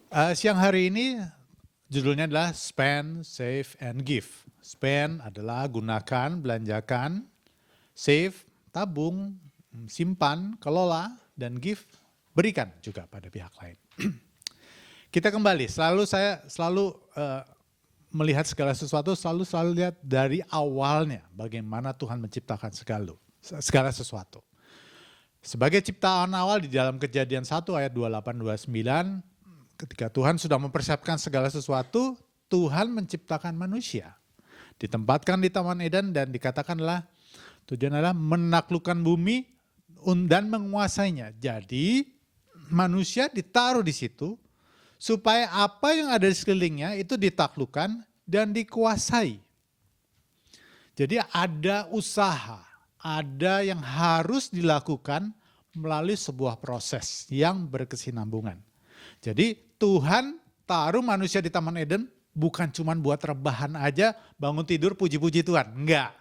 Siang hari ini judulnya adalah Spend, Save, and Give. Spend adalah gunakan, belanjakan. Save, tabung, simpan, kelola. Dan give, berikan juga pada pihak lain. Kita kembali, saya selalu melihat segala sesuatu, selalu lihat dari awalnya bagaimana Tuhan menciptakan segala sesuatu. Sebagai ciptaan awal di dalam Kejadian 1 ayat 28-29, ketika Tuhan sudah mempersiapkan segala sesuatu, Tuhan menciptakan manusia. Ditempatkan di Taman Eden dan dikatakanlah tujuan adalah menaklukkan bumi dan menguasainya. Jadi manusia ditaruh di situ supaya apa yang ada di sekelilingnya itu ditaklukkan dan dikuasai. Jadi ada usaha, ada yang harus dilakukan melalui sebuah proses yang berkesinambungan. Jadi Tuhan taruh manusia di Taman Eden bukan cuma buat rebahan aja, bangun tidur puji-puji Tuhan. Enggak.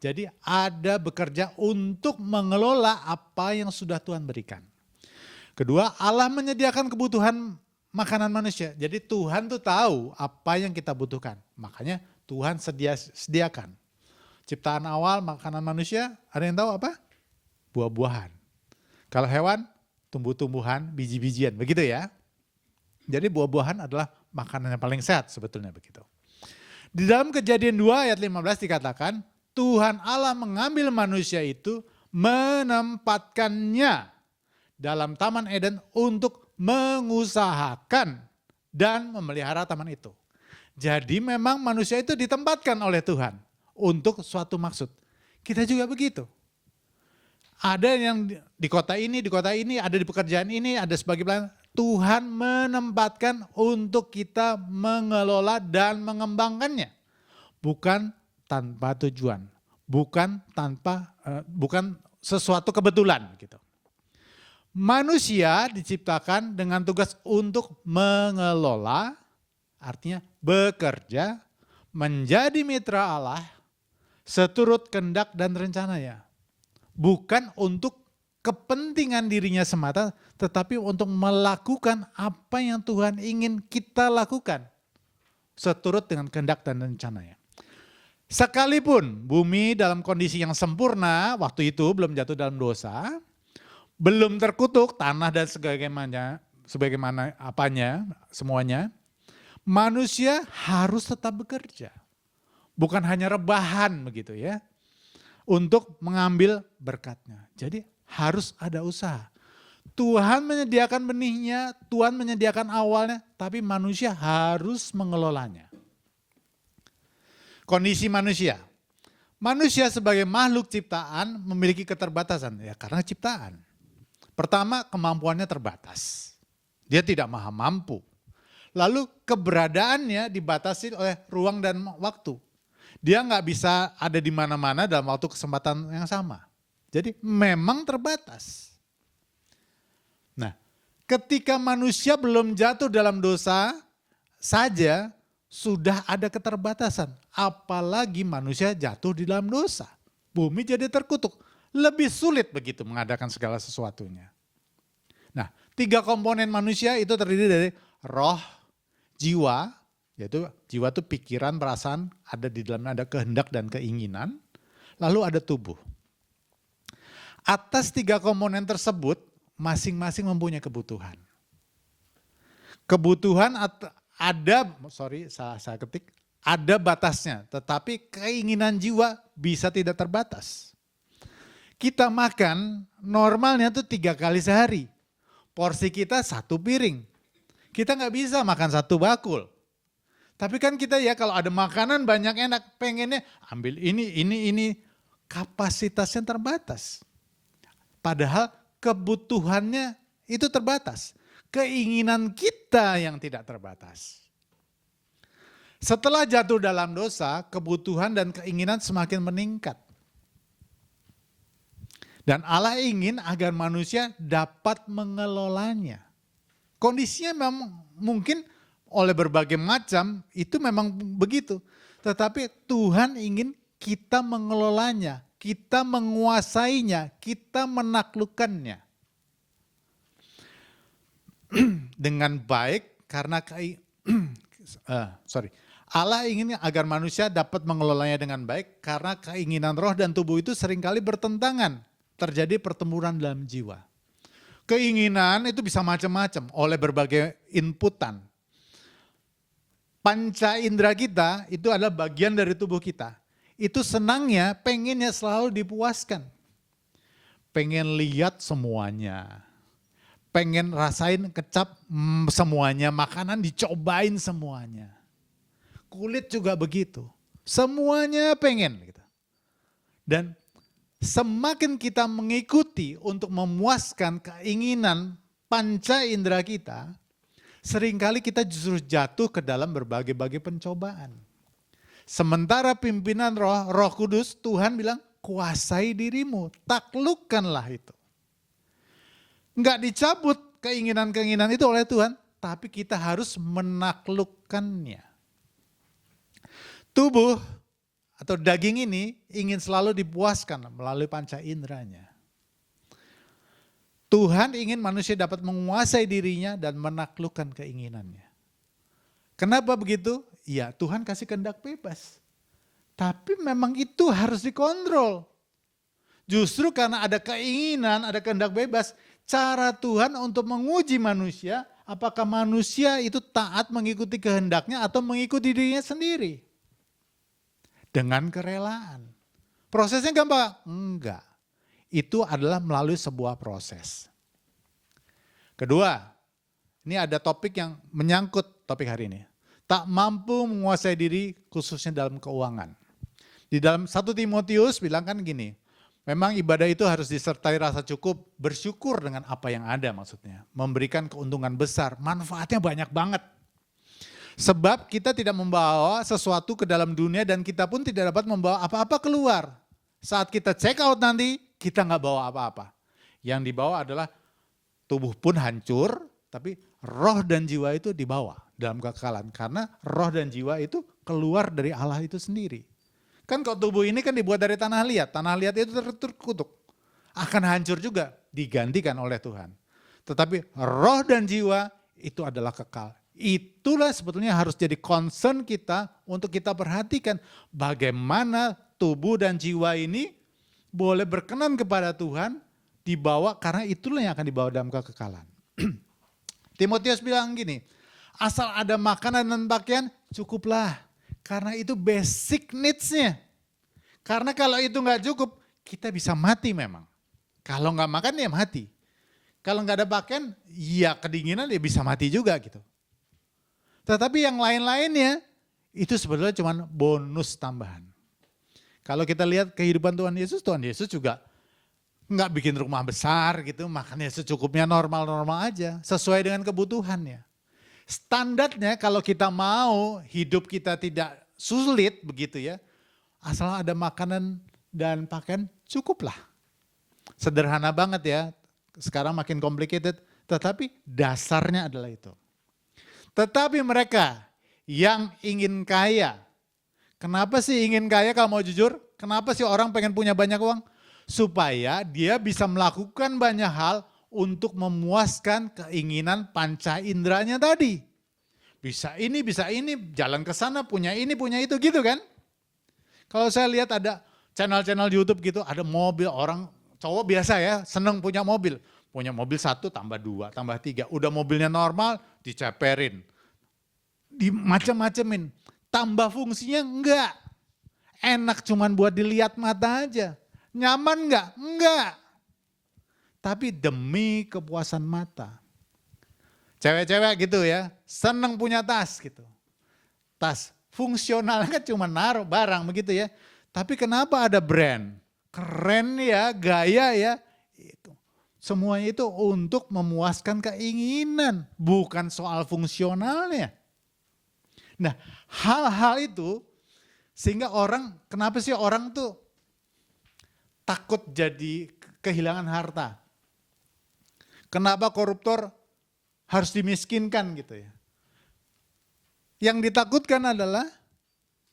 Jadi ada bekerja untuk mengelola apa yang sudah Tuhan berikan. Kedua, Allah menyediakan kebutuhan makanan manusia. Jadi Tuhan tuh tahu apa yang kita butuhkan. Makanya Tuhan sediakan. Ciptaan awal makanan manusia, ada yang tahu apa? Buah-buahan. Kalau hewan, tumbuh-tumbuhan, biji-bijian, begitu ya. Jadi buah-buahan adalah makanan yang paling sehat sebetulnya begitu. Di dalam Kejadian 2 ayat 15 dikatakan, Tuhan Allah mengambil manusia itu, menempatkannya dalam Taman Eden untuk mengusahakan dan memelihara taman itu. Jadi memang manusia itu ditempatkan oleh Tuhan untuk suatu maksud. Kita juga begitu. Ada yang di kota ini, ada di pekerjaan ini, ada sebagai pelayan. Tuhan menempatkan untuk kita mengelola dan mengembangkannya. Bukan tanpa tujuan, bukan sesuatu kebetulan gitu. Manusia diciptakan dengan tugas untuk mengelola, artinya bekerja, menjadi mitra Allah, seturut kehendak dan rencananya. Bukan untuk kepentingan dirinya semata, tetapi untuk melakukan apa yang Tuhan ingin kita lakukan. Seturut dengan kehendak dan rencananya. Sekalipun bumi dalam kondisi yang sempurna, waktu itu belum jatuh dalam dosa, belum terkutuk tanah dan sebagaimana apanya, semuanya, manusia harus tetap bekerja. Bukan hanya rebahan begitu ya, untuk mengambil berkatnya. Jadi harus ada usaha. Tuhan menyediakan benihnya, Tuhan menyediakan awalnya, tapi manusia harus mengelolanya. Kondisi manusia. Manusia sebagai makhluk ciptaan memiliki keterbatasan, ya karena ciptaan. Pertama, kemampuannya terbatas. Dia tidak maha mampu. Lalu keberadaannya dibatasi oleh ruang dan waktu. Dia nggak bisa ada di mana-mana dalam waktu kesempatan yang sama. Jadi memang terbatas. Nah, ketika manusia belum jatuh dalam dosa saja sudah ada keterbatasan. Apalagi manusia jatuh di dalam dosa. Bumi jadi terkutuk. Lebih sulit begitu mengadakan segala sesuatunya. Nah, 3 komponen manusia itu terdiri dari roh, jiwa, yaitu jiwa itu pikiran, perasaan, ada di dalamnya ada kehendak dan keinginan. Lalu ada tubuh. Atas 3 komponen tersebut, masing-masing mempunyai kebutuhan. Kebutuhan ada batasnya, tetapi keinginan jiwa bisa tidak terbatas. Kita makan normalnya tuh 3 kali sehari. Porsi kita 1 piring. Kita nggak bisa makan 1 bakul. Tapi kan kita ya kalau ada makanan banyak enak, pengennya ambil ini. Kapasitasnya terbatas. Padahal kebutuhannya itu terbatas. Keinginan kita yang tidak terbatas. Setelah jatuh dalam dosa, kebutuhan dan keinginan semakin meningkat. Dan Allah ingin agar manusia dapat mengelolanya. Kondisinya memang mungkin oleh berbagai macam itu memang begitu. Tetapi Tuhan ingin kita mengelolanya, kita menguasainya, kita menaklukkannya. dengan baik karena Allah ingin agar manusia dapat mengelolanya dengan baik karena keinginan roh dan tubuh itu seringkali bertentangan. Terjadi pertempuran dalam jiwa. Keinginan itu bisa macam-macam oleh berbagai inputan. Panca indera kita itu adalah bagian dari tubuh kita. Itu senangnya, pengennya selalu dipuaskan. Pengen lihat semuanya. Pengen rasain kecap semuanya, makanan dicobain semuanya. Kulit juga begitu. Semuanya pengen. Gitu. Dan semakin kita mengikuti untuk memuaskan keinginan panca indera kita, seringkali kita justru jatuh ke dalam berbagai-bagai pencobaan. Sementara pimpinan Roh Kudus, Tuhan bilang, kuasai dirimu, taklukkanlah itu. Enggak dicabut keinginan-keinginan itu oleh Tuhan, tapi kita harus menaklukkannya. Tubuh atau daging ini ingin selalu dipuaskan melalui panca inderanya. Tuhan ingin manusia dapat menguasai dirinya dan menaklukkan keinginannya. Kenapa begitu? Ya, Tuhan kasih kehendak bebas. Tapi memang itu harus dikontrol. Justru karena ada keinginan, ada kehendak bebas, cara Tuhan untuk menguji manusia, apakah manusia itu taat mengikuti kehendaknya atau mengikuti dirinya sendiri. Dengan kerelaan. Prosesnya gampang? Enggak. Itu adalah melalui sebuah proses. Kedua, ini ada topik yang menyangkut topik hari ini. Tak mampu menguasai diri khususnya dalam keuangan. Di dalam 1 Timotius bilang kan gini, memang ibadah itu harus disertai rasa cukup, bersyukur dengan apa yang ada maksudnya. Memberikan keuntungan besar, manfaatnya banyak banget. Sebab kita tidak membawa sesuatu ke dalam dunia dan kita pun tidak dapat membawa apa-apa keluar. Saat kita check out nanti, kita nggak bawa apa-apa. Yang dibawa adalah tubuh pun hancur, tapi roh dan jiwa itu dibawa dalam kekekalan. Karena roh dan jiwa itu keluar dari Allah itu sendiri. Kan kalau tubuh ini kan dibuat dari tanah liat itu terkutuk. Akan hancur juga, digantikan oleh Tuhan. Tetapi roh dan jiwa itu adalah kekal. Itulah sebetulnya harus jadi concern kita untuk kita perhatikan bagaimana tubuh dan jiwa ini boleh berkenan kepada Tuhan, dibawa karena itulah yang akan dibawa dalam kekekalan. Timotius bilang gini, asal ada makanan dan pakaian cukuplah. Karena itu basic needs-nya. Karena kalau itu nggak cukup, kita bisa mati memang. Kalau nggak makan ya mati. Kalau nggak ada pakaian, ya kedinginan ya bisa mati juga gitu. Tetapi yang lain-lainnya, itu sebetulnya cuma bonus tambahan. Kalau kita lihat kehidupan Tuhan Yesus juga nggak bikin rumah besar gitu, makannya secukupnya normal-normal aja, sesuai dengan kebutuhannya. Standarnya kalau kita mau hidup kita tidak sulit begitu ya, asal ada makanan dan pakaian cukuplah. Sederhana banget ya, sekarang makin complicated, tetapi dasarnya adalah itu. Tetapi mereka yang ingin kaya, kenapa sih ingin kaya kalau mau jujur? Kenapa sih orang pengen punya banyak uang? Supaya dia bisa melakukan banyak hal untuk memuaskan keinginan panca inderanya tadi. Bisa ini, jalan ke sana, punya ini, punya itu gitu kan. Kalau saya lihat ada channel-channel YouTube gitu, ada mobil orang cowok biasa ya, seneng punya mobil. Punya mobil 1 tambah 2, tambah 3. Udah mobilnya normal, diceperin. Dimacem-macemin. Tambah fungsinya enggak. Enak cuman buat dilihat mata aja. Nyaman enggak? Enggak. Tapi demi kepuasan mata. Cewek-cewek gitu ya, seneng punya tas gitu. Tas fungsionalnya kan cuma naruh barang begitu ya. Tapi kenapa ada brand? Keren ya, gaya ya. Semuanya itu untuk memuaskan keinginan, bukan soal fungsionalnya. Nah, hal-hal itu sehingga orang, kenapa sih orang tuh takut jadi kehilangan harta? Kenapa koruptor harus dimiskinkan gitu ya? Yang ditakutkan adalah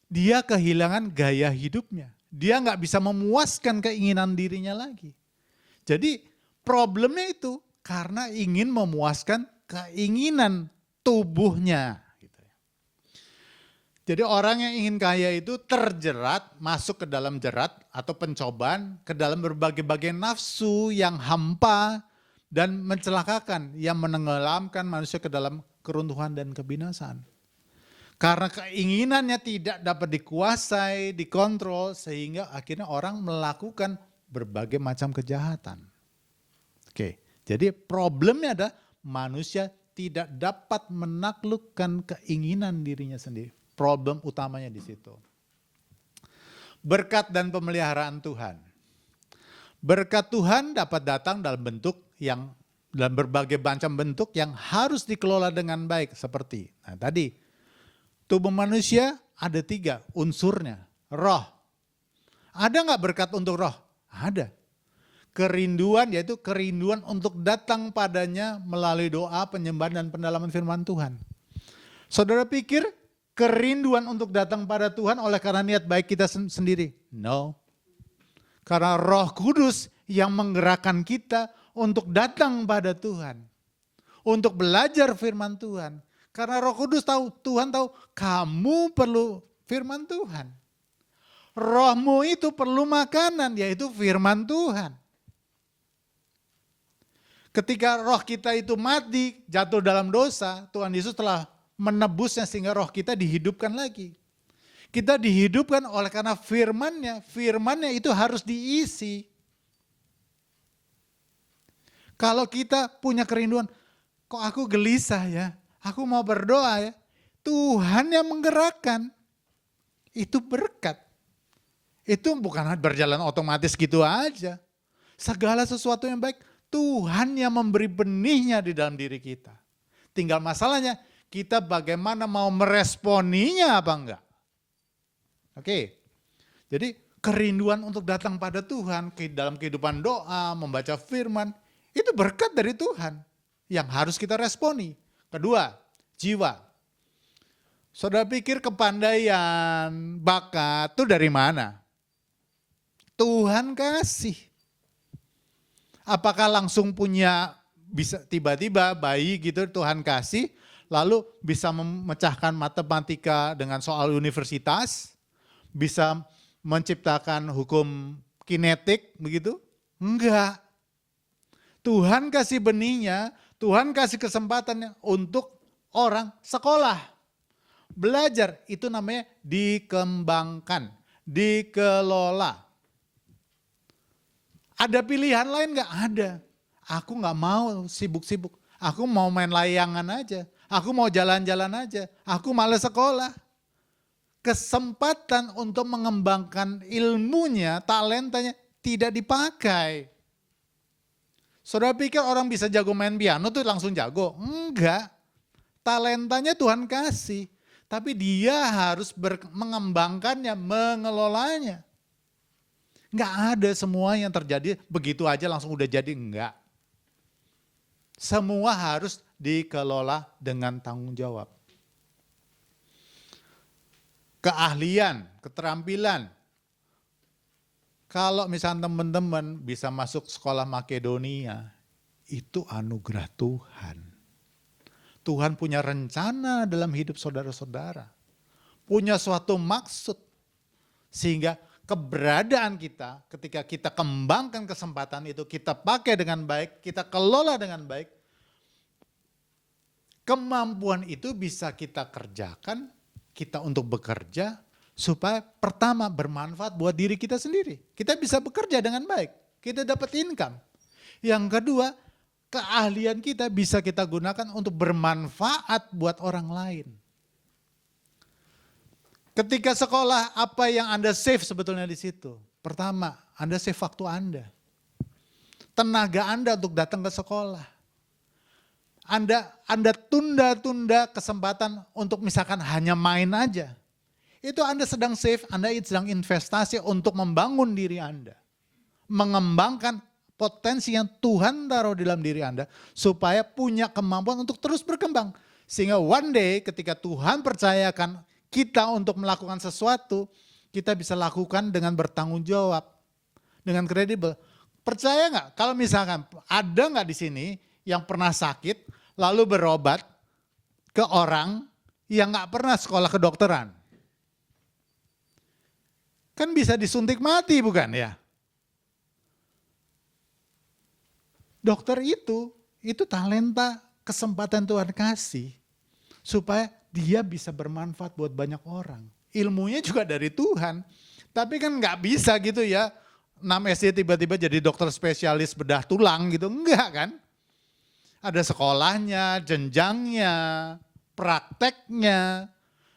dia kehilangan gaya hidupnya. Dia nggak bisa memuaskan keinginan dirinya lagi. Jadi problemnya itu karena ingin memuaskan keinginan tubuhnya. Jadi orang yang ingin kaya itu terjerat, masuk ke dalam jerat atau pencobaan, ke dalam berbagai-bagai nafsu yang hampa dan mencelakakan, yang menenggelamkan manusia ke dalam keruntuhan dan kebinasaan. Karena keinginannya tidak dapat dikuasai, dikontrol, sehingga akhirnya orang melakukan berbagai macam kejahatan. Oke, jadi problemnya adalah manusia tidak dapat menaklukkan keinginan dirinya sendiri. Problem utamanya di situ. Berkat dan pemeliharaan Tuhan. Berkat Tuhan dapat datang dalam berbagai macam bentuk yang harus dikelola dengan baik. Seperti, tadi, tubuh manusia ada 3 unsurnya. Roh. Ada nggak berkat untuk roh? Ada. Kerinduan, yaitu kerinduan untuk datang padanya melalui doa, penyembahan, dan pendalaman firman Tuhan. Saudara pikir kerinduan untuk datang pada Tuhan oleh karena niat baik kita sendiri? No. Karena Roh Kudus yang menggerakkan kita untuk datang pada Tuhan. Untuk belajar firman Tuhan. Karena Roh Kudus tahu, Tuhan tahu kamu perlu firman Tuhan. Rohmu itu perlu makanan, yaitu firman Tuhan. Ketika roh kita itu mati, jatuh dalam dosa, Tuhan Yesus telah menebusnya sehingga roh kita dihidupkan lagi. Kita dihidupkan oleh karena firman-Nya itu harus diisi. Kalau kita punya kerinduan, kok aku gelisah ya, aku mau berdoa ya, Tuhan yang menggerakkan, itu berkat. Itu bukan berjalan otomatis gitu aja. Segala sesuatu yang baik, Tuhan yang memberi benihnya di dalam diri kita. Tinggal masalahnya, kita bagaimana mau meresponinya apa enggak. Oke, jadi kerinduan untuk datang pada Tuhan, dalam kehidupan doa, membaca firman, itu berkat dari Tuhan yang harus kita responi. Kedua, jiwa. Saudara pikir kepandaian, bakat itu dari mana? Tuhan kasih. Apakah langsung punya, bisa tiba-tiba bayi gitu Tuhan kasih, lalu bisa memecahkan matematika dengan soal universitas, bisa menciptakan hukum kinetik begitu? Enggak. Tuhan kasih benihnya, Tuhan kasih kesempatannya untuk orang sekolah. Belajar, itu namanya dikembangkan, dikelola. Ada pilihan lain nggak? Ada. Aku nggak mau sibuk-sibuk. Aku mau main layangan aja. Aku mau jalan-jalan aja. Aku malas sekolah. Kesempatan untuk mengembangkan ilmunya, talentanya tidak dipakai. Saudara pikir orang bisa jago main piano tuh langsung jago? Enggak. Talentanya Tuhan kasih. Tapi dia harus mengembangkannya, mengelolanya. Enggak ada semua yang terjadi begitu aja langsung udah jadi, enggak. Semua harus dikelola dengan tanggung jawab. Keahlian, keterampilan. Kalau misalnya teman-teman bisa masuk sekolah Makedonia, itu anugerah Tuhan. Tuhan punya rencana dalam hidup saudara-saudara. Punya suatu maksud. Sehingga keberadaan kita, ketika kita kembangkan kesempatan itu, kita pakai dengan baik, kita kelola dengan baik, kemampuan itu bisa kita kerjakan, kita untuk bekerja, supaya pertama bermanfaat buat diri kita sendiri. Kita bisa bekerja dengan baik, kita dapat income. Yang kedua, keahlian kita bisa kita gunakan untuk bermanfaat buat orang lain. Ketika sekolah, apa yang Anda save sebetulnya di situ? Pertama, Anda save waktu Anda. Tenaga Anda untuk datang ke sekolah. Anda tunda-tunda kesempatan untuk misalkan hanya main aja. Itu Anda sedang save, Anda sedang investasi untuk membangun diri Anda. Mengembangkan potensi yang Tuhan taruh di dalam diri Anda. Supaya punya kemampuan untuk terus berkembang. Sehingga one day ketika Tuhan percayakan kita untuk melakukan sesuatu, kita bisa lakukan dengan bertanggung jawab, dengan kredibel. Percaya nggak? Kalau misalkan ada nggak di sini yang pernah sakit, lalu berobat ke orang yang nggak pernah sekolah kedokteran. Kan bisa disuntik mati bukan ya? Dokter itu talenta, kesempatan Tuhan kasih supaya dia bisa bermanfaat buat banyak orang. Ilmunya juga dari Tuhan. Tapi kan nggak bisa gitu ya, 6 SD tiba-tiba jadi dokter spesialis bedah tulang gitu, enggak kan? Ada sekolahnya, jenjangnya, prakteknya,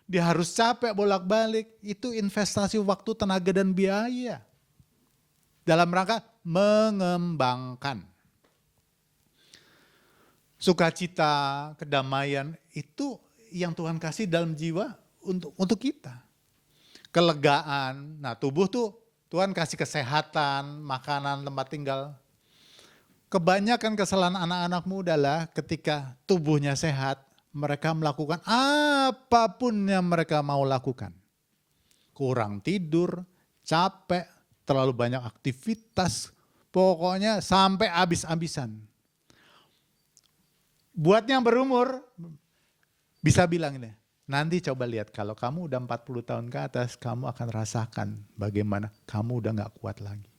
dia harus capek bolak-balik, itu investasi waktu, tenaga, dan biaya. Dalam rangka mengembangkan. Sukacita, kedamaian, itu yang Tuhan kasih dalam jiwa untuk kita. Kelegaan, nah tubuh tuh Tuhan kasih kesehatan, makanan, tempat tinggal. Kebanyakan kesalahan anak-anak muda lah ketika tubuhnya sehat, mereka melakukan apapun yang mereka mau lakukan. Kurang tidur, capek, terlalu banyak aktivitas, pokoknya sampai habis-habisan. Buat yang berumur, bisa bilang ini, nanti coba lihat kalau kamu udah 40 tahun ke atas, kamu akan rasakan bagaimana kamu udah gak kuat lagi.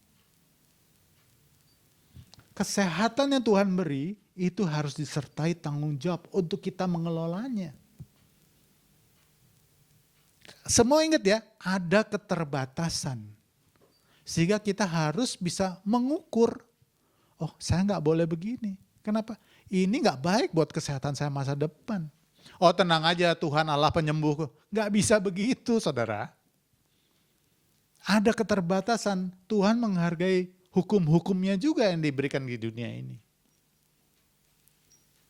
Kesehatan yang Tuhan beri itu harus disertai tanggung jawab untuk kita mengelolanya. Semua ingat ya, ada keterbatasan. Sehingga kita harus bisa mengukur, oh saya gak boleh begini. Kenapa? Ini gak baik buat kesehatan saya masa depan. Oh tenang aja Tuhan Allah penyembuh. Gak bisa begitu saudara. Ada keterbatasan, Tuhan menghargai hukum-hukumnya juga yang diberikan di dunia ini.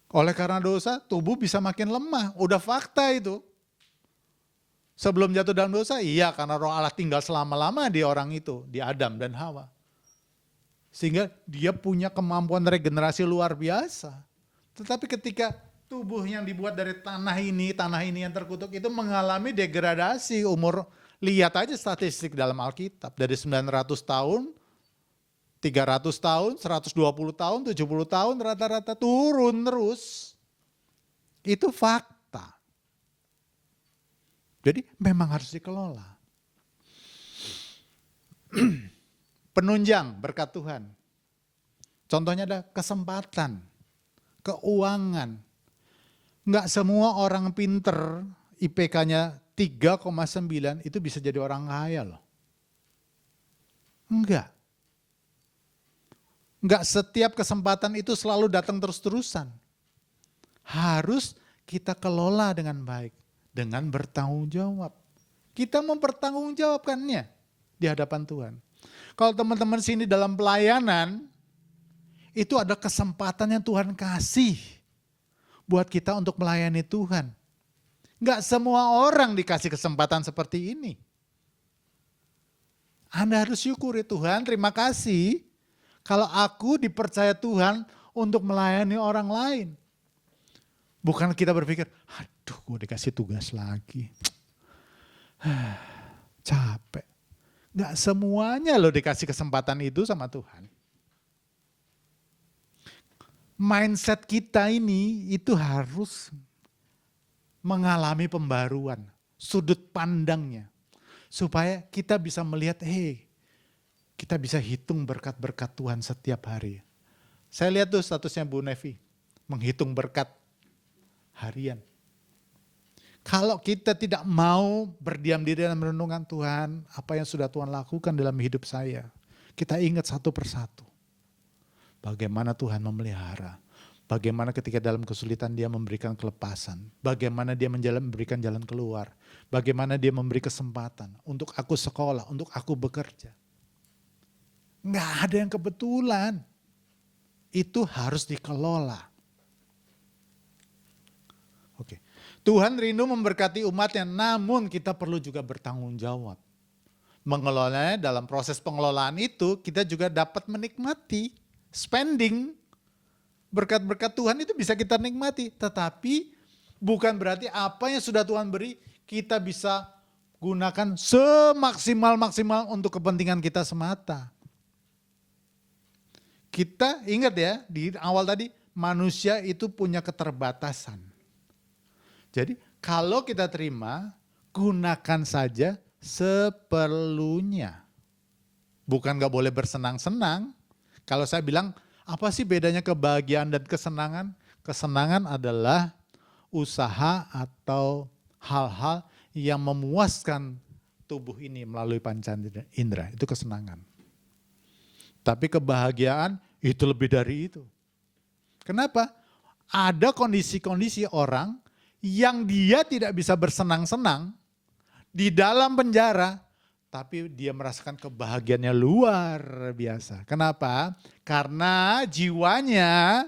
Oleh karena dosa, tubuh bisa makin lemah. Udah fakta itu. Sebelum jatuh dalam dosa, iya karena roh Allah tinggal selama-lama di orang itu, di Adam dan Hawa. Sehingga dia punya kemampuan regenerasi luar biasa. Tetapi ketika tubuh yang dibuat dari tanah ini yang terkutuk itu mengalami degradasi umur, lihat aja statistik dalam Alkitab. Dari 900 tahun, 300 tahun, 120 tahun, 70 tahun, rata-rata turun terus. Itu fakta. Jadi memang harus dikelola. Penunjang berkat Tuhan. Contohnya ada kesempatan, keuangan. Enggak semua orang pinter, IPK-nya 3,9 itu bisa jadi orang kaya loh. Enggak. Enggak setiap kesempatan itu selalu datang terus-terusan. Harus kita kelola dengan baik, dengan bertanggung jawab. Kita mempertanggungjawabkannya di hadapan Tuhan. Kalau teman-teman sini dalam pelayanan, itu ada kesempatan yang Tuhan kasih buat kita untuk melayani Tuhan. Enggak semua orang dikasih kesempatan seperti ini. Anda harus syukuri Tuhan, terima kasih. Kalau aku dipercaya Tuhan untuk melayani orang lain. Bukan kita berpikir, aduh gue dikasih tugas lagi. Capek. Gak semuanya loh dikasih kesempatan itu sama Tuhan. Mindset kita ini itu harus mengalami pembaruan. Sudut pandangnya. Supaya kita bisa melihat, kita bisa hitung berkat-berkat Tuhan setiap hari. Saya lihat tuh statusnya Bu Nevi, menghitung berkat harian. Kalau kita tidak mau berdiam diri dalam renungan Tuhan, apa yang sudah Tuhan lakukan dalam hidup saya, kita ingat satu persatu. Bagaimana Tuhan memelihara, bagaimana ketika dalam kesulitan dia memberikan kelepasan, bagaimana dia memberikan jalan keluar, bagaimana dia memberi kesempatan untuk aku sekolah, untuk aku bekerja. Nggak ada yang kebetulan. Itu harus dikelola. Oke. Tuhan rindu memberkati umatnya, namun kita perlu juga bertanggung jawab. Mengelolanya, dalam proses pengelolaan itu kita juga dapat menikmati spending. Berkat-berkat Tuhan itu bisa kita nikmati. Tetapi bukan berarti apa yang sudah Tuhan beri kita bisa gunakan semaksimal-maksimal untuk kepentingan kita semata. Kita ingat ya, di awal tadi, manusia itu punya keterbatasan. Jadi kalau kita terima, gunakan saja seperlunya. Bukan gak boleh bersenang-senang. Kalau saya bilang, apa sih bedanya kebahagiaan dan kesenangan? Kesenangan adalah usaha atau hal-hal yang memuaskan tubuh ini melalui panca indera. Itu kesenangan. Tapi kebahagiaan itu lebih dari itu. Kenapa? Ada kondisi-kondisi orang yang dia tidak bisa bersenang-senang di dalam penjara, tapi dia merasakan kebahagiaannya luar biasa. Kenapa? Karena jiwanya,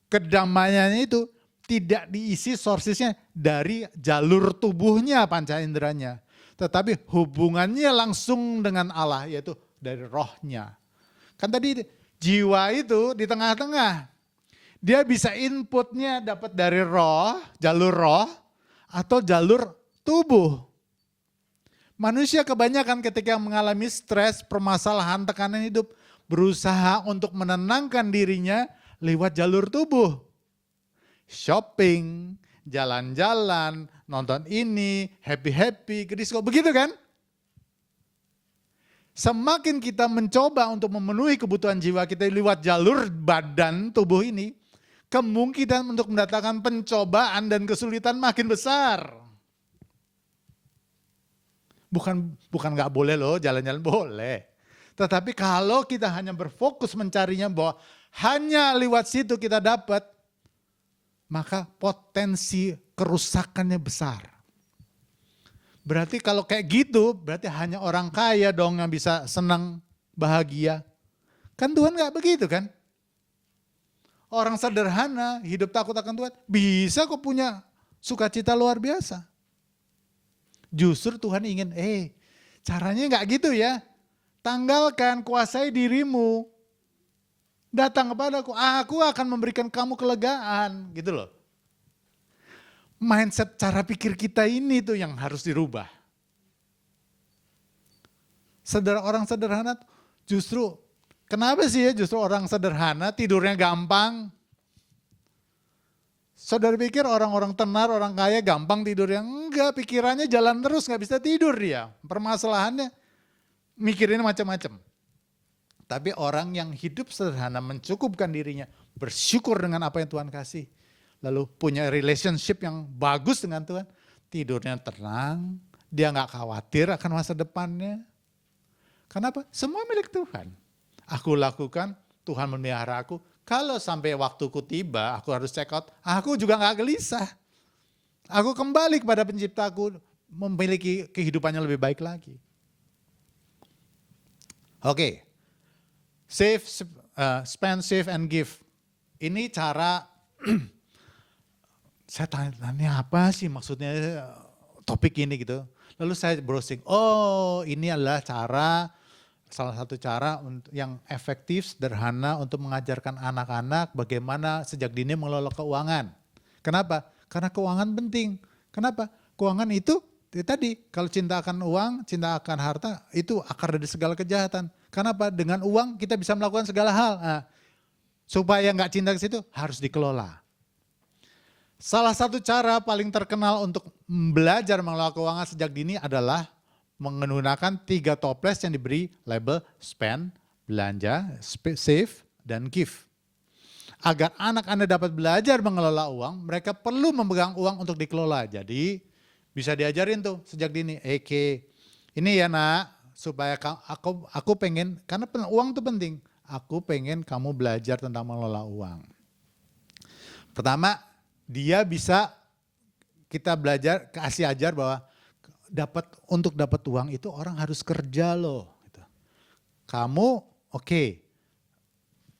kedamaiannya itu tidak diisi sourcesnya dari jalur tubuhnya, panca inderanya. Tetapi hubungannya langsung dengan Allah, yaitu dari rohnya. Kan tadi jiwa itu di tengah-tengah. Dia bisa inputnya dapat dari roh, jalur roh, atau jalur tubuh. Manusia kebanyakan ketika mengalami stres, permasalahan, tekanan hidup, berusaha untuk menenangkan dirinya lewat jalur tubuh. Shopping, jalan-jalan, nonton ini, happy-happy, ke disco, begitu kan? Semakin kita mencoba untuk memenuhi kebutuhan jiwa kita lewat jalur badan tubuh ini, kemungkinan untuk mendatangkan pencobaan dan kesulitan makin besar. Bukan nggak boleh loh, jalan-jalan boleh. Tetapi kalau kita hanya berfokus mencarinya bahwa hanya lewat situ kita dapat, maka potensi kerusakannya besar. Berarti kalau kayak gitu, berarti hanya orang kaya dong yang bisa senang, bahagia. Kan Tuhan nggak begitu kan? Orang sederhana, hidup takut akan Tuhan, bisa kok punya sukacita luar biasa. Justru Tuhan ingin, caranya nggak gitu ya. Tanggalkan, kuasai dirimu. Datang kepadaku, aku akan memberikan kamu kelegaan. Gitu loh. Mindset cara pikir kita ini tuh yang harus dirubah. Orang sederhana justru, kenapa sih ya justru orang sederhana tidurnya gampang? Saudara pikir orang-orang tenar, orang kaya gampang tidurnya? Enggak, pikirannya jalan terus, gak bisa tidur dia. Permasalahannya mikirin macam-macam. Tapi orang yang hidup sederhana, mencukupkan dirinya, bersyukur dengan apa yang Tuhan kasih. Lalu punya relationship yang bagus dengan Tuhan, tidurnya tenang, dia gak khawatir akan masa depannya. Kenapa? Semua milik Tuhan. Aku lakukan, Tuhan memelihara aku. Kalau sampai waktuku tiba, aku harus check out, aku juga gak gelisah. Aku kembali kepada penciptaku, memiliki kehidupannya lebih baik lagi. Oke, save, spend, save, and give. Ini cara, saya tanya apa sih maksudnya topik ini gitu. Lalu saya browsing, ini adalah salah satu cara yang efektif, sederhana untuk mengajarkan anak-anak bagaimana sejak dini mengelola keuangan. Kenapa? Karena keuangan penting. Kenapa? Keuangan itu tadi, kalau cinta akan uang, cinta akan harta, itu akar dari segala kejahatan. Kenapa? Dengan uang kita bisa melakukan segala hal. Nah, supaya nggak cinta ke situ, harus dikelola. Salah satu cara paling terkenal untuk belajar mengelola keuangan sejak dini adalah menggunakan 3 toples yang diberi label spend, belanja, save, dan give. Agar anak Anda dapat belajar mengelola uang, mereka perlu memegang uang untuk dikelola. Jadi bisa diajarin tuh sejak dini. Ini ya nak, supaya aku pengen, karena uang itu penting. Aku pengen kamu belajar tentang mengelola uang. Pertama, kita belajar, kasih ajar bahwa untuk dapat uang itu orang harus kerja loh. Gitu. Kamu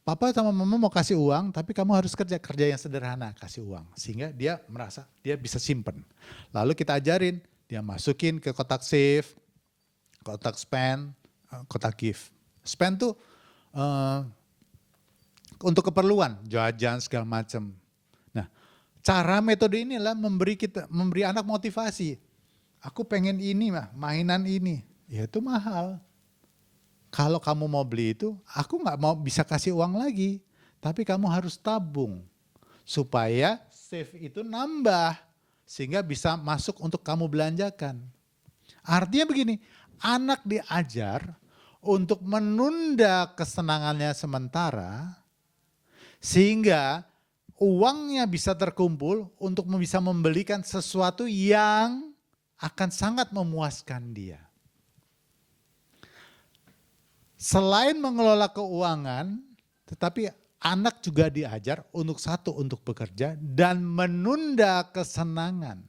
papa sama mama mau kasih uang, tapi kamu harus kerja yang sederhana, kasih uang. Sehingga dia merasa dia bisa simpen. Lalu kita ajarin, dia masukin ke kotak save, kotak spend, kotak give. Spend tuh untuk keperluan, jajan segala macam. Nah, cara metode inilah memberi anak motivasi. Aku pengen ini mainan ini, ya itu mahal. Kalau kamu mau beli itu, aku nggak mau bisa kasih uang lagi. Tapi kamu harus tabung supaya save itu nambah sehingga bisa masuk untuk kamu belanjakan. Artinya begini, anak diajar untuk menunda kesenangannya sementara sehingga uangnya bisa terkumpul untuk bisa membelikan sesuatu yang akan sangat memuaskan dia. Selain mengelola keuangan, tetapi anak juga diajar untuk bekerja dan menunda kesenangan.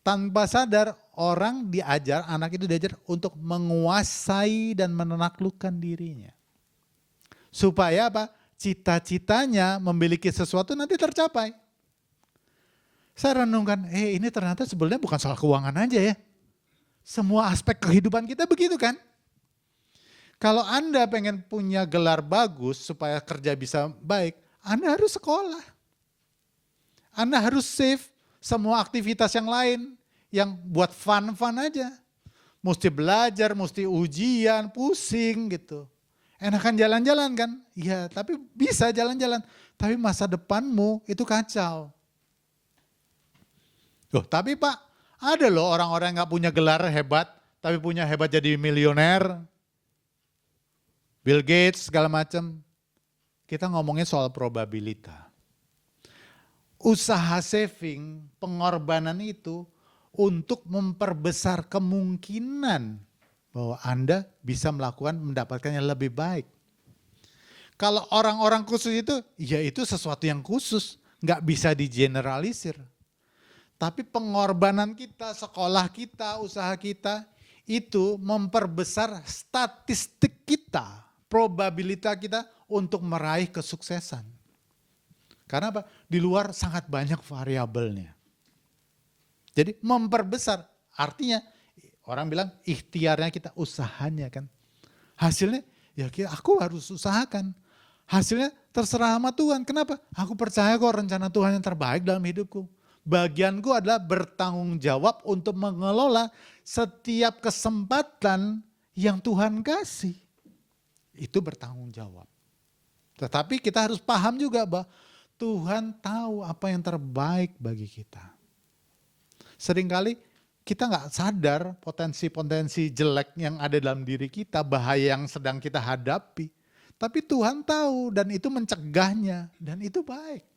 Tanpa sadar anak itu diajar untuk menguasai dan menaklukkan dirinya. Supaya apa? Cita-citanya memiliki sesuatu nanti tercapai. Saya renungkan, ini ternyata sebenarnya bukan soal keuangan aja ya. Semua aspek kehidupan kita begitu kan? Kalau Anda pengen punya gelar bagus supaya kerja bisa baik, Anda harus sekolah. Anda harus save semua aktivitas yang lain yang buat fun-fun aja. Mesti belajar, mesti ujian, pusing gitu. Enakan jalan-jalan kan? Iya, tapi bisa jalan-jalan. Tapi masa depanmu itu kacau. Loh, tapi Pak, ada loh orang-orang yang gak punya gelar hebat, tapi punya hebat jadi milioner. Bill Gates segala macam. Kita ngomongin soal probabilitas. Usaha saving, pengorbanan itu untuk memperbesar kemungkinan bahwa Anda bisa mendapatkan yang lebih baik. Kalau orang-orang khusus itu, ya itu sesuatu yang khusus, nggak bisa digeneralisir. Tapi pengorbanan kita, sekolah kita, usaha kita, itu memperbesar statistik kita, probabilitas kita untuk meraih kesuksesan. Karena apa? Di luar sangat banyak variabelnya. Jadi memperbesar, artinya orang bilang ikhtiarnya kita, usahanya kan. Hasilnya ya aku harus usahakan. Hasilnya terserah sama Tuhan. Kenapa? Aku percaya kok rencana Tuhan yang terbaik dalam hidupku. Bagianku adalah bertanggung jawab untuk mengelola setiap kesempatan yang Tuhan kasih. Itu bertanggung jawab. Tetapi kita harus paham juga bahwa Tuhan tahu apa yang terbaik bagi kita. Seringkali kita nggak sadar potensi-potensi jelek yang ada dalam diri kita, bahaya yang sedang kita hadapi. Tapi Tuhan tahu dan itu mencegahnya dan itu baik.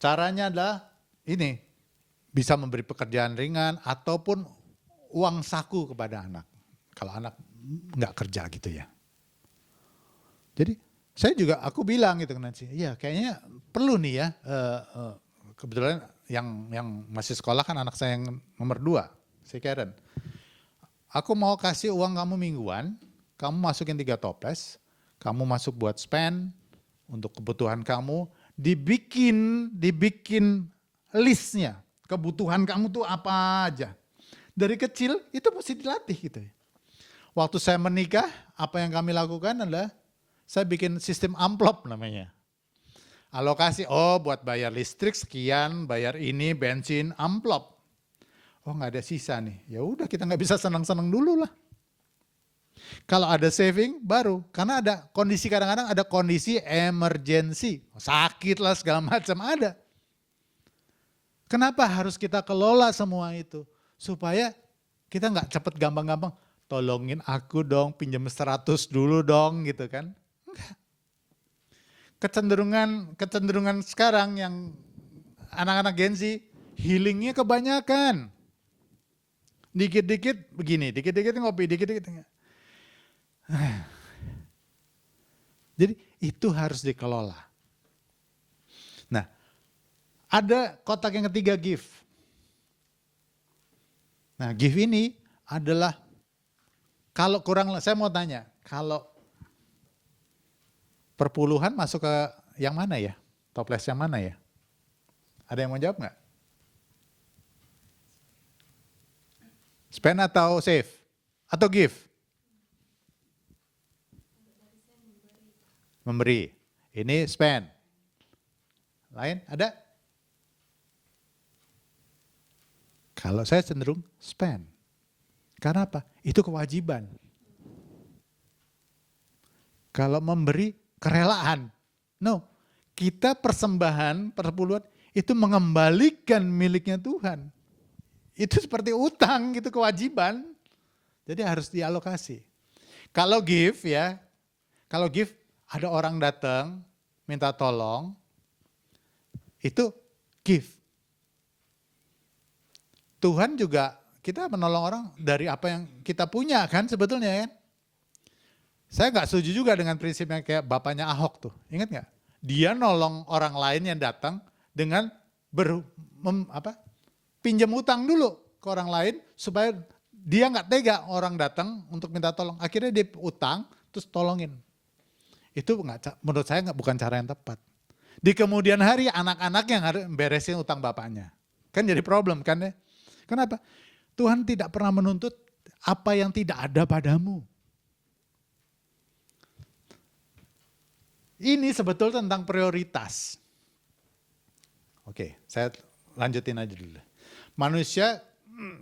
Caranya adalah ini, bisa memberi pekerjaan ringan ataupun uang saku kepada anak. Kalau anak nggak kerja gitu ya. Jadi aku bilang gitu Nancy, iya kayaknya perlu nih ya, kebetulan yang masih sekolah kan anak saya yang nomor 2, si Karen. Aku mau kasih uang kamu mingguan, kamu masukin 3 toples, kamu masuk buat spend untuk kebutuhan kamu, dibikin listnya, kebutuhan kamu tuh apa aja. Dari kecil itu mesti dilatih gitu ya. Waktu saya menikah, apa yang kami lakukan adalah saya bikin sistem amplop namanya. Alokasi, buat bayar listrik sekian, bayar ini, bensin, amplop. Nggak ada sisa nih. Ya udah kita nggak bisa senang-senang dulu lah. Kalau ada saving baru, karena ada kondisi kadang-kadang ada kondisi emergency, sakit lah segala macam ada. Kenapa harus kita kelola semua itu? Supaya kita nggak cepet gampang-gampang, tolongin aku dong, pinjam 100 dulu dong gitu kan. Enggak. Kecenderungan sekarang yang anak-anak Gen Z, healingnya kebanyakan. Dikit-dikit begini, dikit-dikit ngopi, dikit-dikit. Jadi itu harus dikelola. Nah, ada kotak yang ketiga, give. Nah, give ini adalah saya mau tanya, kalau perpuluhan masuk ke yang mana ya? Toples yang mana ya? Ada yang mau jawab nggak? Spend atau save? Atau give? Memberi. Ini spend. Lain ada? Kalau saya cenderung spend. Karena apa? Itu kewajiban. Kalau memberi kerelaan. No, kita persembahan, perpuluhan itu mengembalikan miliknya Tuhan. Itu seperti utang, gitu kewajiban. Jadi harus dialokasi. Kalau give ya, kalau give ada orang datang minta tolong, itu give. Tuhan juga, kita menolong orang dari apa yang kita punya kan sebetulnya kan. Saya nggak setuju juga dengan prinsipnya kayak bapaknya Ahok tuh, ingat nggak? Dia nolong orang lain yang datang dengan pinjam utang dulu ke orang lain supaya dia nggak tega orang datang untuk minta tolong. Akhirnya dia utang terus tolongin. Itu menurut saya bukan cara yang tepat. Di kemudian hari anak-anak yang harus beresin utang bapaknya. Kan jadi problem kan ya. Kenapa? Tuhan tidak pernah menuntut apa yang tidak ada padamu. Ini sebetulnya tentang prioritas. Oke, saya lanjutin aja dulu. Manusia,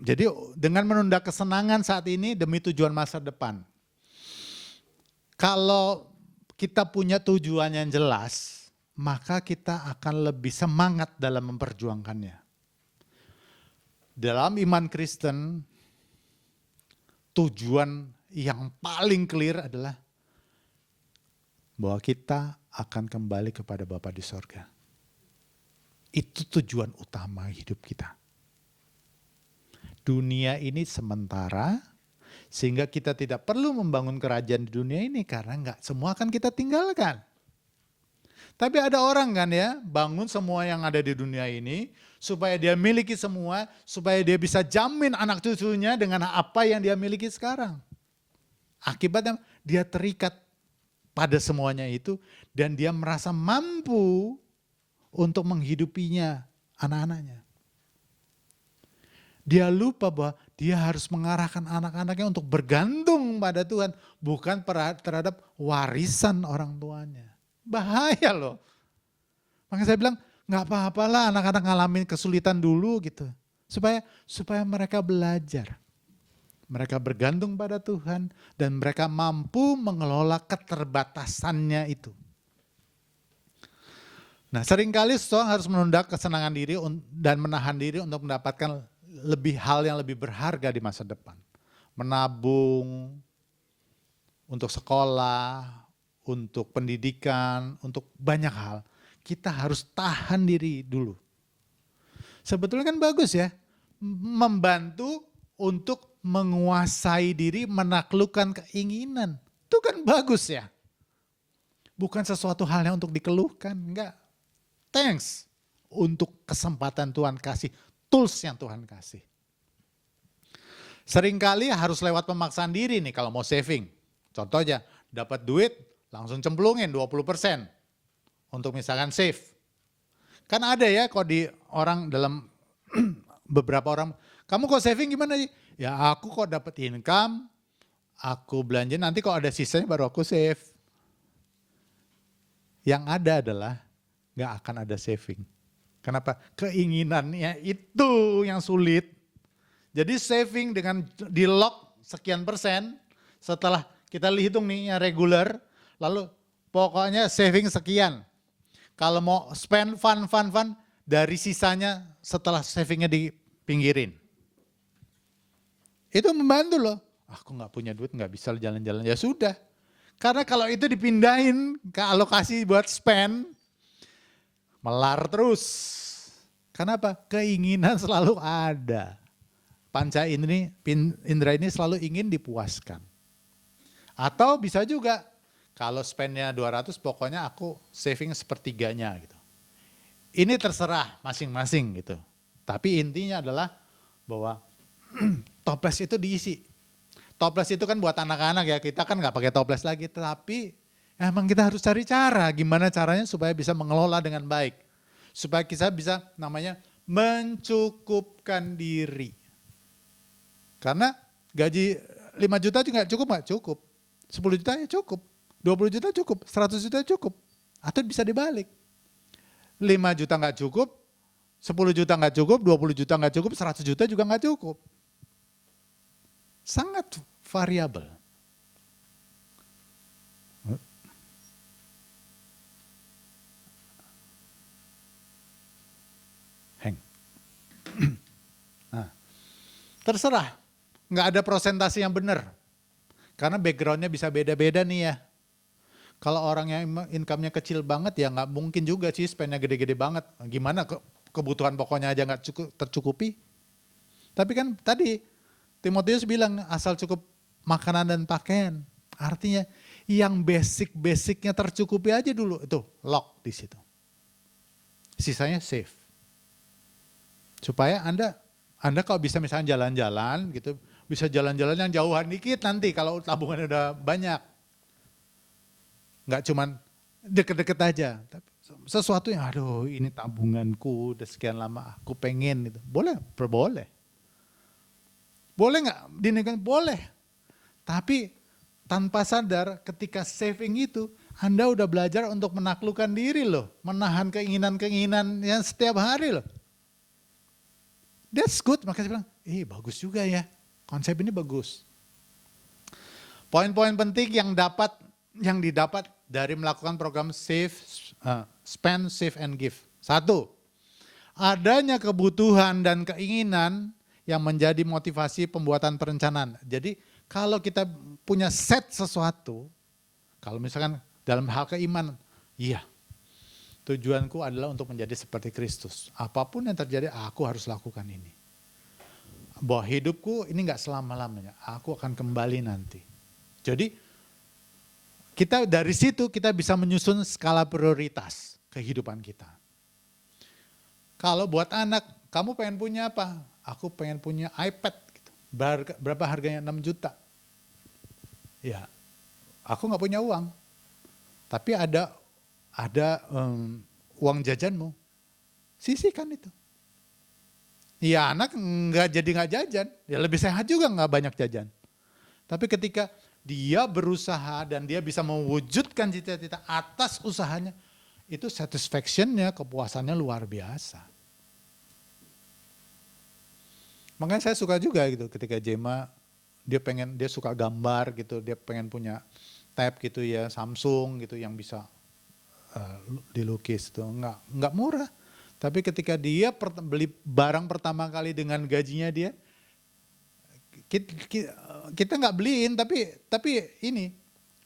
jadi dengan menunda kesenangan saat ini demi tujuan masa depan. Kalau kita punya tujuan yang jelas, maka kita akan lebih semangat dalam memperjuangkannya. Dalam iman Kristen, tujuan yang paling clear adalah bahwa kita akan kembali kepada Bapa di sorga. Itu tujuan utama hidup kita. Dunia ini sementara, sehingga kita tidak perlu membangun kerajaan di dunia ini karena enggak semua akan kita tinggalkan. Tapi ada orang kan ya, bangun semua yang ada di dunia ini, supaya dia miliki semua, supaya dia bisa jamin anak cucunya dengan apa yang dia miliki sekarang. Akibatnya dia terikat pada semuanya itu, dan dia merasa mampu untuk menghidupinya, anak-anaknya. Dia lupa bahwa dia harus mengarahkan anak-anaknya untuk bergantung pada Tuhan, bukan terhadap warisan orang tuanya. Bahaya loh. Makanya saya bilang, gak apa-apalah anak-anak ngalamin kesulitan dulu gitu. Supaya mereka belajar. Mereka bergantung pada Tuhan dan mereka mampu mengelola keterbatasannya itu. Nah, seringkali seseorang harus menunda kesenangan diri dan menahan diri untuk mendapatkan hal yang lebih berharga di masa depan. Menabung untuk sekolah, untuk pendidikan, untuk banyak hal. Kita harus tahan diri dulu. Sebetulnya kan bagus ya, membantu untuk menguasai diri, menaklukkan keinginan. Itu kan bagus ya. Bukan sesuatu hal yang untuk dikeluhkan, enggak. Thanks untuk kesempatan Tuhan kasih, tools yang Tuhan kasih. Seringkali harus lewat pemaksaan diri nih kalau mau saving. Contoh aja, dapat duit langsung cemplungin 20% untuk misalkan save. Kan ada ya kok di orang dalam beberapa orang, kamu kok saving gimana sih? Ya aku kok dapat income, aku belanja nanti kok ada sisanya baru aku save. Yang ada adalah gak akan ada saving. Kenapa? Keinginannya itu yang sulit. Jadi saving dengan di lock sekian persen, setelah kita hitung nih yang regular, lalu pokoknya saving sekian. Kalau mau spend fun, dari sisanya setelah savingnya dipinggirin. Itu membantu loh. Aku gak punya duit, gak bisa jalan-jalan. Ya sudah. Karena kalau itu dipindahin ke alokasi buat spend, melar terus. Kenapa? Keinginan selalu ada. Panca indera ini selalu ingin dipuaskan. Atau bisa juga, kalau spendnya 200 pokoknya aku saving sepertiganya gitu. Ini terserah masing-masing gitu. Tapi intinya adalah bahwa toples itu diisi. Toples itu kan buat anak-anak ya, kita kan gak pakai toples lagi. Tapi emang kita harus cari cara, gimana caranya supaya bisa mengelola dengan baik. Supaya kita bisa namanya mencukupkan diri. Karena gaji 5 juta juga gak cukup. 10 juta ya cukup, 20 juta cukup, 100 juta cukup. Atau bisa dibalik. 5 juta gak cukup, 10 juta gak cukup, 20 juta gak cukup, 100 juta juga gak cukup. Sangat variabel. Terserah, nggak ada prosentase yang benar. Karena backgroundnya bisa beda-beda nih ya. Kalau orang yang income-nya kecil banget ya nggak mungkin juga sih spend-nya gede-gede banget. Gimana kebutuhan pokoknya aja nggak tercukupi. Tapi kan tadi Timotius bilang asal cukup makanan dan pakaian. Artinya yang basic-basicnya tercukupi aja dulu. Itu lock di situ. Sisanya safe. Supaya Anda kalau bisa misalnya jalan-jalan gitu, bisa jalan-jalan yang jauhan dikit nanti kalau tabungannya udah banyak. Nggak cuman deket-deket aja. Tapi sesuatu yang aduh ini tabunganku udah sekian lama aku pengen gitu. Boleh, boleh. Boleh nggak dinaikkan? Boleh. Tapi tanpa sadar ketika saving itu Anda udah belajar untuk menaklukkan diri loh. Menahan keinginan-keinginan yang setiap hari loh. That's good. Makanya saya bilang, bagus juga ya. Konsep ini bagus. Poin-poin penting yang didapat dari melakukan program spend, save, and give. 1, adanya kebutuhan dan keinginan yang menjadi motivasi pembuatan perencanaan. Jadi kalau kita punya set sesuatu, kalau misalkan dalam hal keimanan, iya, tujuanku adalah untuk menjadi seperti Kristus. Apapun yang terjadi, aku harus lakukan ini. Bahwa hidupku ini gak selama-lamanya, aku akan kembali nanti. Jadi kita dari situ kita bisa menyusun skala prioritas kehidupan kita. Kalau buat anak, kamu pengen punya apa? Aku pengen punya iPad. Gitu. Berapa harganya? 6 juta. Ya, aku gak punya uang. Tapi ada uang jajanmu. Sisihkan itu. Ya anak nggak jajan. Ya lebih sehat juga nggak banyak jajan. Tapi ketika dia berusaha dan dia bisa mewujudkan cita-cita atas usahanya, itu satisfaction-nya, kepuasannya luar biasa. Makanya saya suka juga gitu ketika Jema dia suka gambar gitu, dia pengen punya tab gitu ya, Samsung gitu yang bisa dilukis tuh, nggak murah. Tapi ketika dia beli barang pertama kali dengan gajinya dia, kita nggak beliin, tapi ini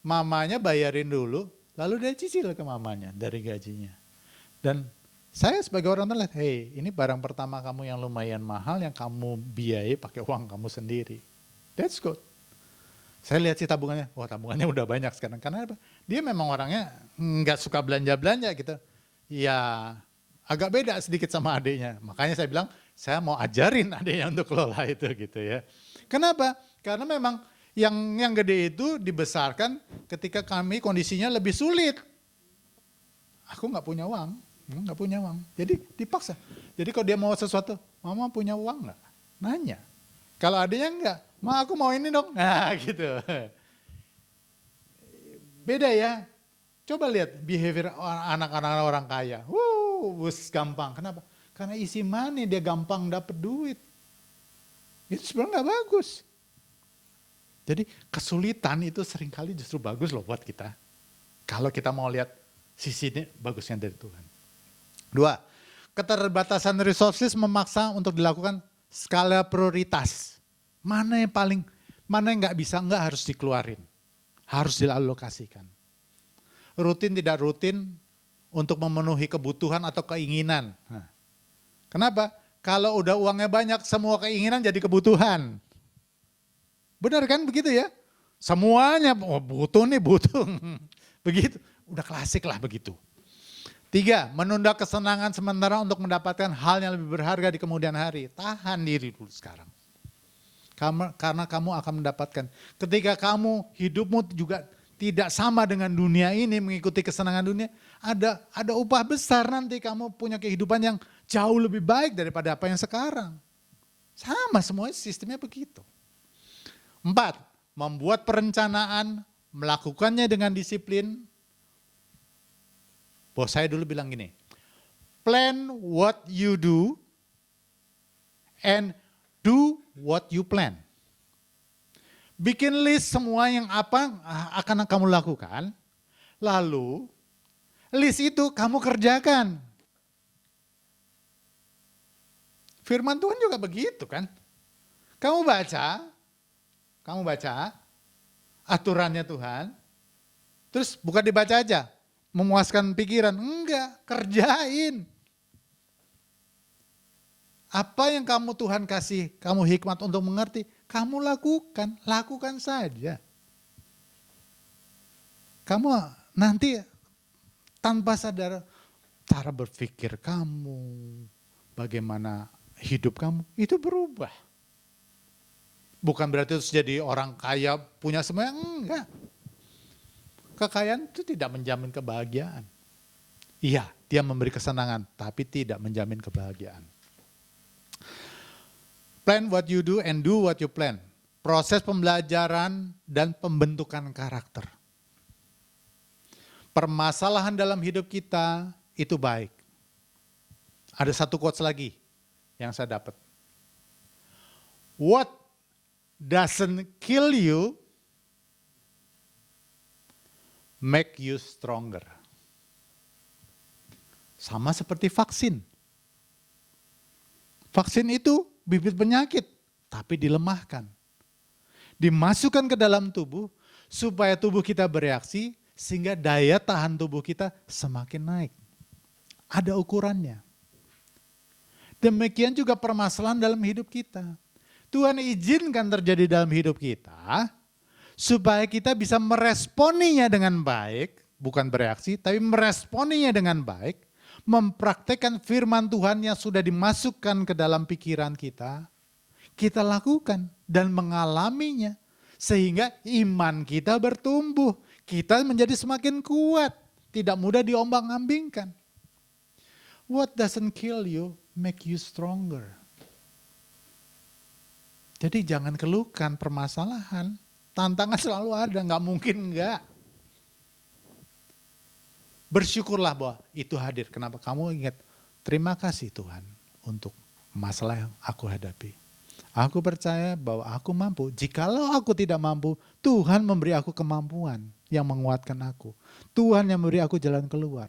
mamanya bayarin dulu, lalu dia cicil ke mamanya dari gajinya. Dan saya sebagai orang tua lihat, hey ini barang pertama kamu yang lumayan mahal yang kamu biayai pakai uang kamu sendiri. That's good. Saya lihat sih tabungannya, wah tabungannya udah banyak sekarang. Karena apa? Dia memang orangnya nggak suka belanja-belanja gitu. Ya agak beda sedikit sama adiknya. Makanya saya bilang, saya mau ajarin adiknya untuk kelola itu gitu ya. Kenapa? Karena memang yang gede itu dibesarkan ketika kami kondisinya lebih sulit. Aku nggak punya uang, Jadi dipaksa. Jadi kalau dia mau sesuatu, mama punya uang nggak? Nanya. Kalau adiknya enggak, ma aku mau ini dong. Nah gitu. Beda ya. Coba lihat behavior anak-anak orang kaya. Gampang. Kenapa? Karena isi money dia gampang dapat duit. Itu sebenarnya nggak bagus. Jadi kesulitan itu seringkali justru bagus loh buat kita. Kalau kita mau lihat sisi ini bagusnya dari Tuhan. 2, keterbatasan resources memaksa untuk dilakukan skala prioritas. Mana yang nggak bisa, nggak harus dikeluarin. Harus dialokasikan. Rutin tidak rutin untuk memenuhi kebutuhan atau keinginan. Nah, kenapa? Kalau udah uangnya banyak, semua keinginan jadi kebutuhan. Benar kan begitu ya? Semuanya butuh. Begitu, udah klasik lah begitu. 3, menunda kesenangan sementara untuk mendapatkan hal yang lebih berharga di kemudian hari. Tahan diri dulu sekarang. Karena kamu akan mendapatkan. Ketika kamu hidupmu juga tidak sama dengan dunia ini, mengikuti kesenangan dunia, ada upah besar nanti kamu punya kehidupan yang jauh lebih baik daripada apa yang sekarang. Sama semuanya sistemnya begitu. 4, membuat perencanaan, melakukannya dengan disiplin. Bos saya dulu bilang gini, plan what you do and do what you plan. Bikin list semua yang apa akan kamu lakukan, lalu list itu kamu kerjakan. Firman Tuhan juga begitu kan. Kamu baca aturannya Tuhan, terus bukan dibaca aja, memuaskan pikiran. Enggak, kerjain. Apa yang Tuhan kasih, kamu hikmat untuk mengerti, kamu lakukan saja. Kamu nanti tanpa sadar cara berpikir kamu, bagaimana hidup kamu, itu berubah. Bukan berarti harus jadi orang kaya, punya semuanya, enggak. Kekayaan itu tidak menjamin kebahagiaan. Iya, dia memberi kesenangan, tapi tidak menjamin kebahagiaan. Plan what you do and do what you plan. Proses pembelajaran dan pembentukan karakter. Permasalahan dalam hidup kita itu baik. Ada satu quotes lagi yang saya dapat. What doesn't kill you make you stronger. Sama seperti vaksin. Vaksin itu bibit penyakit, tapi dilemahkan. Dimasukkan ke dalam tubuh supaya tubuh kita bereaksi sehingga daya tahan tubuh kita semakin naik. Ada ukurannya. Demikian juga permasalahan dalam hidup kita. Tuhan izinkan terjadi dalam hidup kita supaya kita bisa meresponinya dengan baik, bukan bereaksi, tapi meresponinya dengan baik, mempraktekkan firman Tuhan yang sudah dimasukkan ke dalam pikiran kita lakukan dan mengalaminya sehingga iman kita bertumbuh, kita menjadi semakin kuat, tidak mudah diombang-ambingkan. What doesn't kill you make you stronger. Jadi jangan keluhkan permasalahan, tantangan selalu ada, nggak mungkin enggak. Bersyukurlah bahwa itu hadir. Kenapa? Kamu ingat, terima kasih Tuhan untuk masalah yang aku hadapi. Aku percaya bahwa aku mampu. Jikalau aku tidak mampu, Tuhan memberi aku kemampuan yang menguatkan aku. Tuhan yang memberi aku jalan keluar.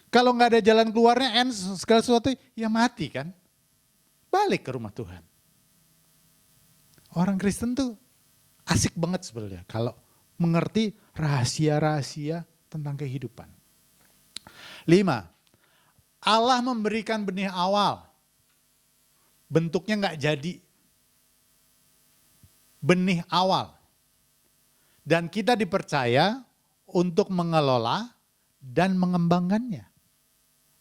Kalau nggak ada jalan keluarnya, segala sesuatu, ya mati kan. Balik ke rumah Tuhan. Orang Kristen tuh asik banget sebenarnya kalau mengerti rahasia-rahasia tentang kehidupan. 5. Allah memberikan benih awal. Bentuknya nggak jadi. Benih awal. Dan kita dipercaya untuk mengelola dan mengembangkannya.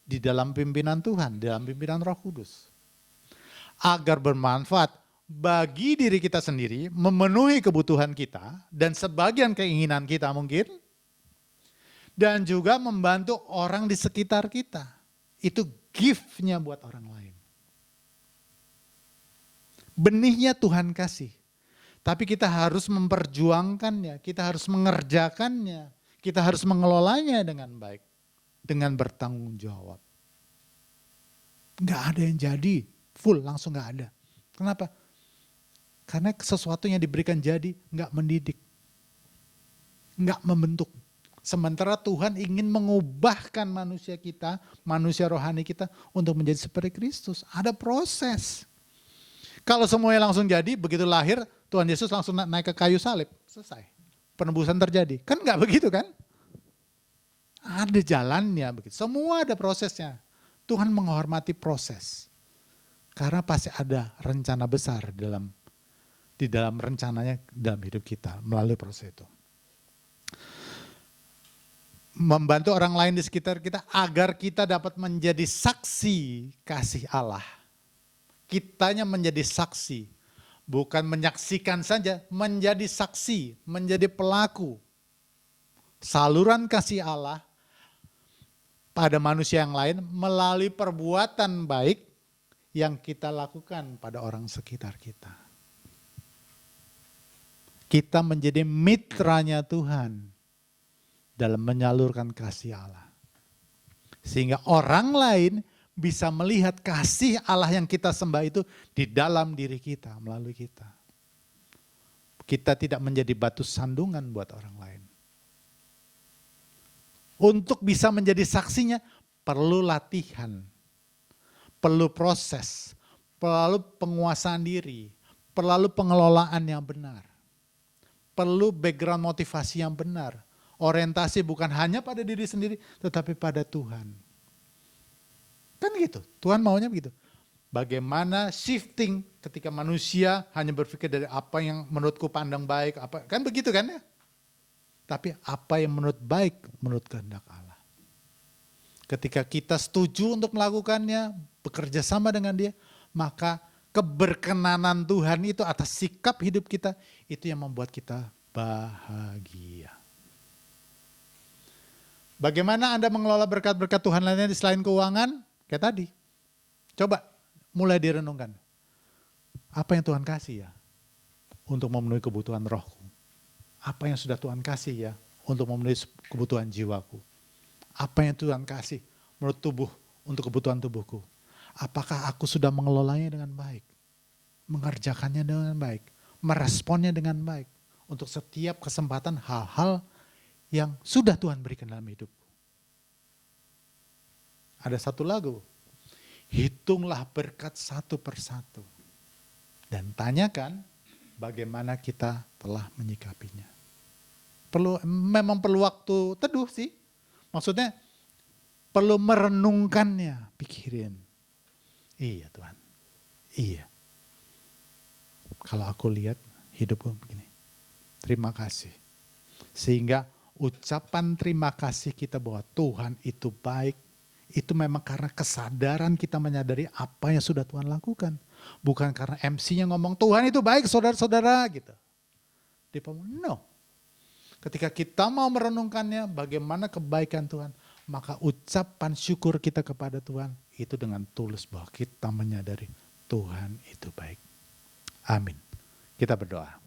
Di dalam pimpinan Tuhan, di dalam pimpinan Roh Kudus. Agar bermanfaat bagi diri kita sendiri, memenuhi kebutuhan kita, dan sebagian keinginan kita mungkin, dan juga membantu orang di sekitar kita. Itu gift-nya buat orang lain. Benihnya Tuhan kasih. Tapi kita harus memperjuangkannya, kita harus mengerjakannya, kita harus mengelolanya dengan baik. Dengan bertanggung jawab. Nggak ada yang jadi, full langsung nggak ada. Kenapa? Karena sesuatu yang diberikan jadi nggak mendidik. Nggak membentuk. Sementara Tuhan ingin mengubahkan manusia kita, manusia rohani kita untuk menjadi seperti Kristus. Ada proses. Kalau semuanya langsung jadi, begitu lahir, Tuhan Yesus langsung naik ke kayu salib. Selesai. Penebusan terjadi. Kan nggak begitu kan? Ada jalannya begitu. Semua ada prosesnya. Tuhan menghormati proses. Karena pasti ada rencana besar di dalam rencananya dalam hidup kita melalui proses itu. Membantu orang lain di sekitar kita agar kita dapat menjadi saksi kasih Allah. Kitanya menjadi saksi, bukan menyaksikan saja, menjadi saksi, menjadi pelaku. Saluran kasih Allah pada manusia yang lain melalui perbuatan baik yang kita lakukan pada orang sekitar kita. Kita menjadi mitranya Tuhan dalam menyalurkan kasih Allah. Sehingga orang lain bisa melihat kasih Allah yang kita sembah itu di dalam diri kita, melalui kita. Kita tidak menjadi batu sandungan buat orang lain. Untuk bisa menjadi saksinya perlu latihan, perlu proses, perlu penguasaan diri, perlu pengelolaan yang benar. Perlu background motivasi yang benar. Orientasi bukan hanya pada diri sendiri, tetapi pada Tuhan. Kan gitu, Tuhan maunya begitu. Bagaimana shifting ketika manusia hanya berpikir dari apa yang menurutku pandang baik, kan begitu kan ya? Tapi apa yang menurut baik menurut kehendak Allah. Ketika kita setuju untuk melakukannya, bekerja sama dengan Dia, maka keberkenanan Tuhan itu atas sikap hidup kita, itu yang membuat kita bahagia. Bagaimana Anda mengelola berkat-berkat Tuhan lainnya di selain keuangan? Kayak tadi. Coba mulai direnungkan. Apa yang Tuhan kasih ya untuk memenuhi kebutuhan rohku? Apa yang sudah Tuhan kasih ya untuk memenuhi kebutuhan jiwaku? Apa yang Tuhan kasih menurut tubuh untuk kebutuhan tubuhku? Apakah aku sudah mengelolanya dengan baik? Mengerjakannya dengan baik? Meresponnya dengan baik? Untuk setiap kesempatan hal-hal yang sudah Tuhan berikan dalam hidupku. Ada satu lagu, hitunglah berkat satu persatu. Dan tanyakan bagaimana kita telah menyikapinya. Memang perlu waktu teduh sih. Maksudnya perlu merenungkannya, pikirin. Iya Tuhan, iya. Kalau aku lihat hidupku begini, terima kasih. Sehingga ucapan terima kasih kita bahwa Tuhan itu baik, itu memang karena kesadaran kita menyadari apa yang sudah Tuhan lakukan. Bukan karena MC-nya ngomong Tuhan itu baik saudara-saudara gitu. Dia ngomong no. Ketika kita mau merenungkannya bagaimana kebaikan Tuhan, maka ucapan syukur kita kepada Tuhan itu dengan tulus bahwa kita menyadari Tuhan itu baik. Amin. Kita berdoa.